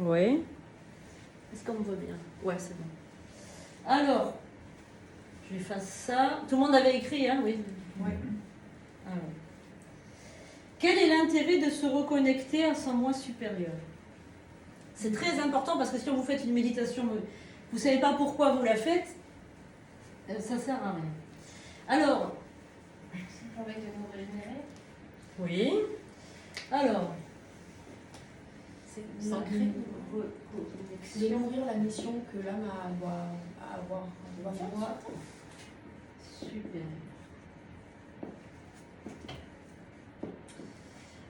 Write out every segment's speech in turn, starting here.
Oui. Est-ce qu'on me voit bien? Ouais, c'est bon. Alors, je vais faire ça. Tout le monde avait écrit, hein? Oui. Oui. Alors. Quel est l'intérêt de se reconnecter à son moi supérieur? C'est très important parce que si vous faites une méditation, vous ne savez pas pourquoi vous la faites, ça ne sert à rien. Alors. Ça permet de nous régénérer. Oui. Alors. C'est s'ancrer, découvrir la mission que l'âme doit faire. Super.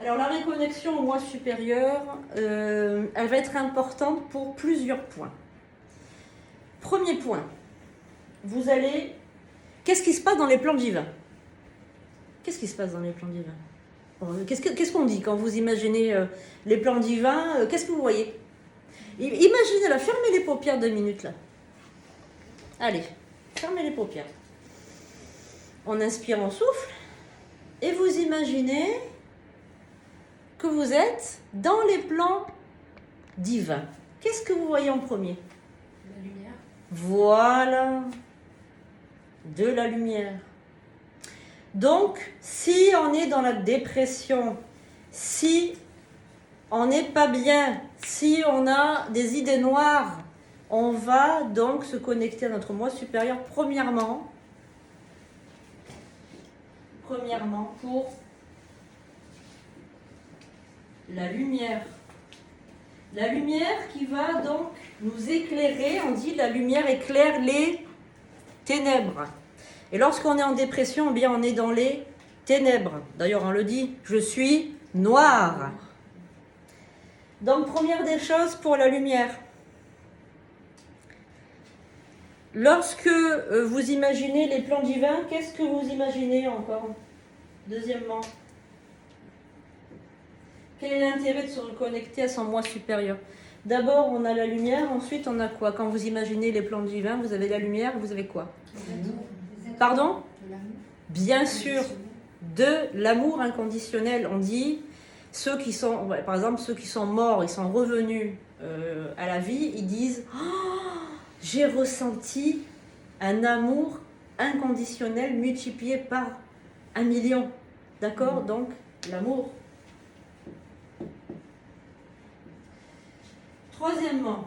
Alors la reconnexion au moi supérieur, elle va être importante pour plusieurs points. Premier point, vous allez... Qu'est-ce qui se passe dans les plans divins? Qu'est-ce qui se passe dans les plans divins? Qu'est-ce qu'on dit quand vous imaginez les plans divins? Qu'est-ce que vous voyez? Imaginez là, fermez les paupières 2 minutes là. Allez, fermez les paupières. On inspire, on souffle. Et vous imaginez que vous êtes dans les plans divins. Qu'est-ce que vous voyez en premier? La lumière. Voilà. De la lumière. Donc, si on est dans la dépression, si on n'est pas bien, si on a des idées noires, on va donc se connecter à notre moi supérieur premièrement pour la lumière. La lumière qui va donc nous éclairer, on dit la lumière éclaire les ténèbres. Et lorsqu'on est en dépression, eh bien on est dans les ténèbres. D'ailleurs, on le dit, je suis noir. Donc, première des choses pour la lumière. Lorsque vous imaginez les plans divins, qu'est-ce que vous imaginez encore? Deuxièmement, quel est l'intérêt de se reconnecter à son moi supérieur? D'abord, on a la lumière, ensuite on a quoi? Quand vous imaginez les plans divins, vous avez la lumière, vous avez quoi? Pardon? Bien sûr, de l'amour inconditionnel. On dit, ceux qui sont, par exemple, ceux qui sont morts, ils sont revenus à la vie, ils disent oh, j'ai ressenti un amour inconditionnel multiplié par 1 million. D'accord? Donc, l'amour. Troisièmement,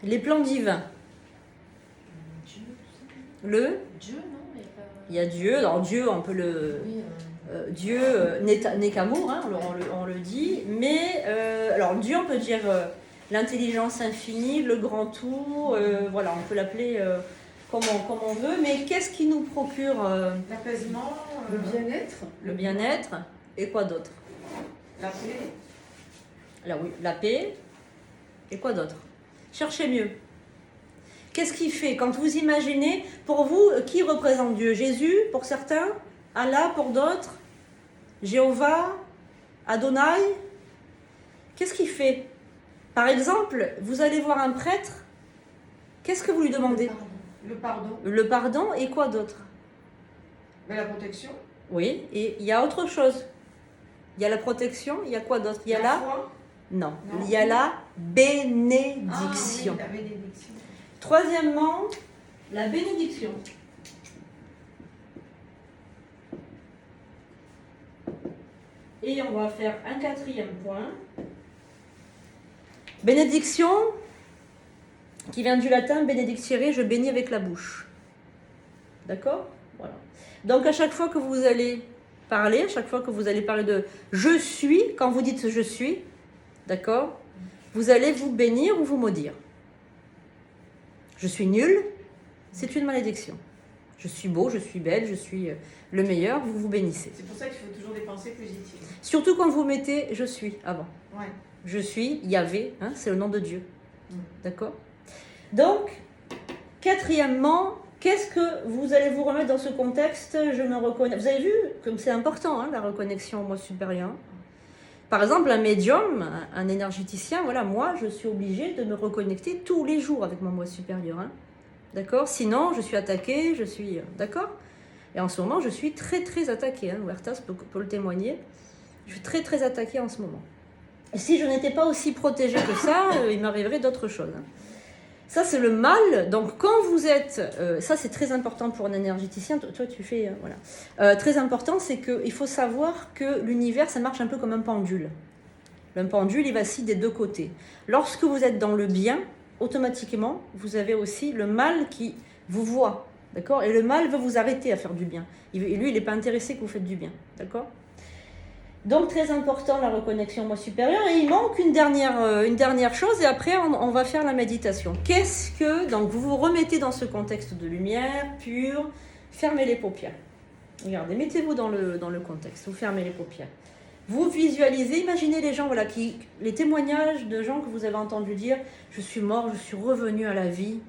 les plans divins. Le Dieu, non? Il y a Dieu. Alors Dieu, on peut le... Dieu n'est qu'amour, hein, on le dit. Mais, alors Dieu, on peut dire l'intelligence infinie, le grand tout. Voilà, on peut l'appeler comme on veut. Mais qu'est-ce qui nous procure l'apaisement, le bien-être. Le bien-être. Et quoi d'autre? La paix. Là, oui, la paix. Et quoi d'autre? Cherchez mieux. Qu'est-ce qui fait? Quand vous imaginez, pour vous, qui représente Dieu? Jésus, pour certains, Allah, pour d'autres, Jéhovah, Adonai. Qu'est-ce qui fait? Par exemple, vous allez voir un prêtre, qu'est-ce que vous lui demandez? Le pardon. Le pardon et quoi d'autre? Mais la protection. Oui, et il y a autre chose. Il y a la protection, il y a quoi d'autre? Il y a la... foi. Non, il y a la bénédiction. Ah, oui, la bénédiction. Troisièmement, la bénédiction. Et on va faire un 4e point. Bénédiction, qui vient du latin, benedicere, je bénis avec la bouche. D'accord? Voilà. Donc à chaque fois que vous allez parler, à chaque fois que vous allez parler de je suis, quand vous dites je suis, d'accord? Vous allez vous bénir ou vous maudire. Je suis nul, c'est une malédiction. Je suis beau, je suis belle, je suis le meilleur, vous vous bénissez. C'est pour ça qu'il faut toujours des pensées positives. Surtout quand vous mettez je suis avant. Ouais. Je suis Yahvé, hein, c'est le nom de Dieu. D'accord? Donc, quatrièmement, qu'est-ce que vous allez vous remettre dans ce contexte? Je me reconnais. Vous avez vu comme c'est important, hein, la reconnexion au moi supérieur. Par exemple, un médium, un énergéticien, voilà, moi, je suis obligée de me reconnecter tous les jours avec mon moi supérieur. Hein. D'accord? Sinon, je suis attaquée, je suis... D'accord? Et en ce moment, je suis très, très attaquée. Hein. Huertas peut le témoigner. Je suis très, très attaquée en ce moment. Et si je n'étais pas aussi protégée que ça, il m'arriverait d'autres choses. Hein. Ça, c'est le mal. Donc, quand vous êtes... ça, c'est très important pour un énergéticien. Toi, tu fais... voilà. Très important, c'est qu'il faut savoir que l'univers, ça marche un peu comme un pendule. Un pendule, il vacille des deux côtés. Lorsque vous êtes dans le bien, automatiquement, vous avez aussi le mal qui vous voit. D'accord ? Et le mal veut vous arrêter à faire du bien. Et lui, il n'est pas intéressé que vous faites du bien. D'accord ? Donc, très important, la reconnexion au moi supérieur. Et il manque une dernière chose, et après, on va faire la méditation. Qu'est-ce que... Donc, vous vous remettez dans ce contexte de lumière, pure, fermez les paupières. Regardez, mettez-vous dans le contexte, vous fermez les paupières. Vous visualisez, imaginez les gens, voilà, les témoignages de gens que vous avez entendu dire « Je suis mort, je suis revenu à la vie.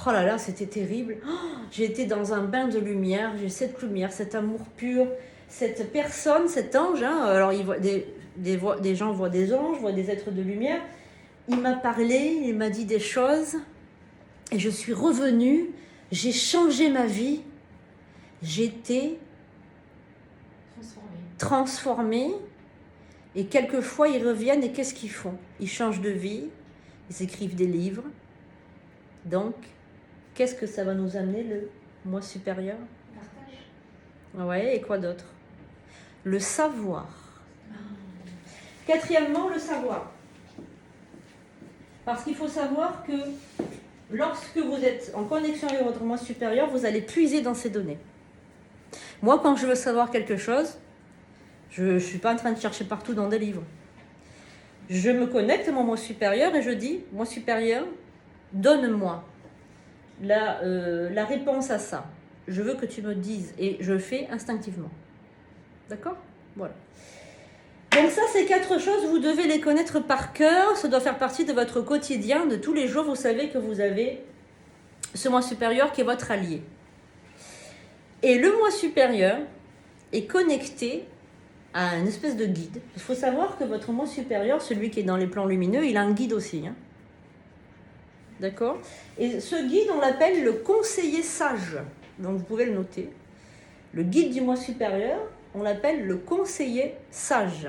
Oh là là, c'était terrible. Oh, j'ai été dans un bain de lumière, j'ai cette lumière, cet amour pur. » Cette personne, cet ange, hein, alors il voit des gens voient des anges, voient des êtres de lumière. Il m'a parlé, il m'a dit des choses, et je suis revenue, j'ai changé ma vie, j'étais transformée, et quelquefois ils reviennent, et qu'est-ce qu'ils font ? Ils changent de vie, ils écrivent des livres. Donc, qu'est-ce que ça va nous amener, le moi supérieur ? Partage. Ouais, et quoi d'autre ? Le savoir. Quatrièmement, le savoir. Parce qu'il faut savoir que lorsque vous êtes en connexion avec votre moi supérieur, vous allez puiser dans ces données. Moi, quand je veux savoir quelque chose, je ne suis pas en train de chercher partout dans des livres. Je me connecte à mon moi supérieur et je dis, moi supérieur, donne-moi la réponse à ça. Je veux que tu me dises, et je le fais instinctivement. D'accord ? Voilà. Donc ça, c'est 4 choses, vous devez les connaître par cœur, ça doit faire partie de votre quotidien, de tous les jours, vous savez que vous avez ce moi supérieur qui est votre allié. Et le moi supérieur est connecté à une espèce de guide. Il faut savoir que votre moi supérieur, celui qui est dans les plans lumineux, il a un guide aussi. Hein. D'accord ? Et ce guide, on l'appelle le conseiller sage. Donc vous pouvez le noter. Le guide du moi supérieur, on l'appelle le conseiller sage.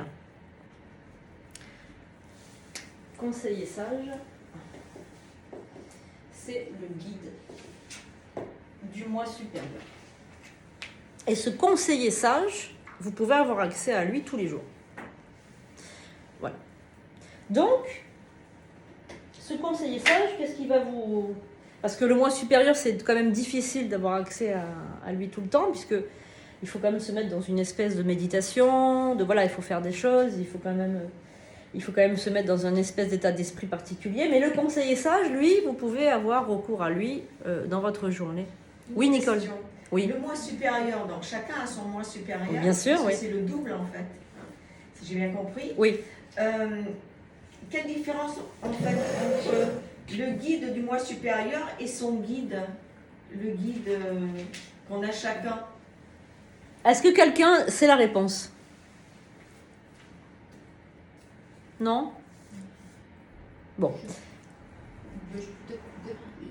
Conseiller sage, c'est le guide du moi supérieur. Et ce conseiller sage, vous pouvez avoir accès à lui tous les jours. Voilà. Donc, ce conseiller sage, qu'est-ce qu'il va vous... Parce que le moi supérieur, c'est quand même difficile d'avoir accès à lui tout le temps, puisque il faut quand même se mettre dans une espèce de méditation, il faut faire des choses, il faut quand même se mettre dans un espèce d'état d'esprit particulier. Mais le conseiller sage, lui, vous pouvez avoir recours à lui dans votre journée. Oui, Nicole. Oui. Le moi supérieur, donc chacun a son moi supérieur. Bien sûr, oui. C'est le double en fait, si j'ai bien compris. Oui. Quelle différence en fait entre le guide du moi supérieur et son guide, le guide qu'on a chacun? Est-ce que quelqu'un sait la réponse? Non? Bon.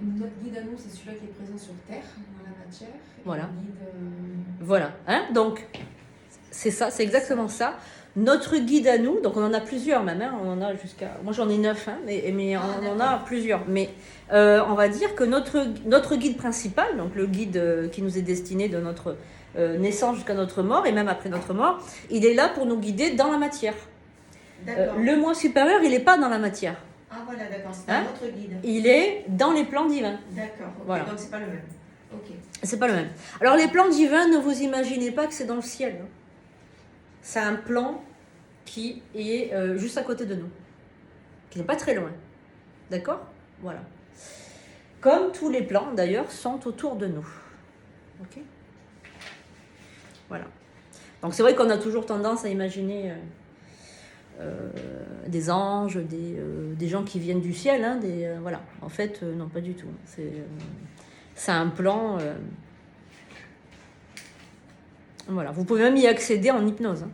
Notre guide à nous, c'est celui-là qui est présent sur Terre, dans la matière. Et Voilà. le guide, Voilà. Hein? Donc, c'est ça, c'est exactement ça. Notre guide à nous, donc on en a plusieurs même, hein, on en a jusqu'à... Moi j'en ai 9, hein, mais on en a plusieurs. Mais on va dire que notre guide principal, donc le guide qui nous est destiné de notre naissance jusqu'à notre mort, et même après notre mort, il est là pour nous guider dans la matière. Le moi supérieur, il n'est pas dans la matière. Ah voilà, d'accord, c'est un autre guide. Il est dans les plans divins. D'accord, okay, voilà. Donc c'est pas le même. Ok. C'est pas le même. Alors les plans divins, ne vous imaginez pas que c'est dans le ciel. Hein. C'est un plan qui est juste à côté de nous, qui n'est pas très loin. D'accord ? Voilà. Comme tous les plans, d'ailleurs, sont autour de nous. Ok ? Voilà. Donc c'est vrai qu'on a toujours tendance à imaginer des anges, des gens qui viennent du ciel. Hein, voilà. En fait, non, pas du tout. C'est un plan... Voilà. Vous pouvez même y accéder en hypnose. Hein.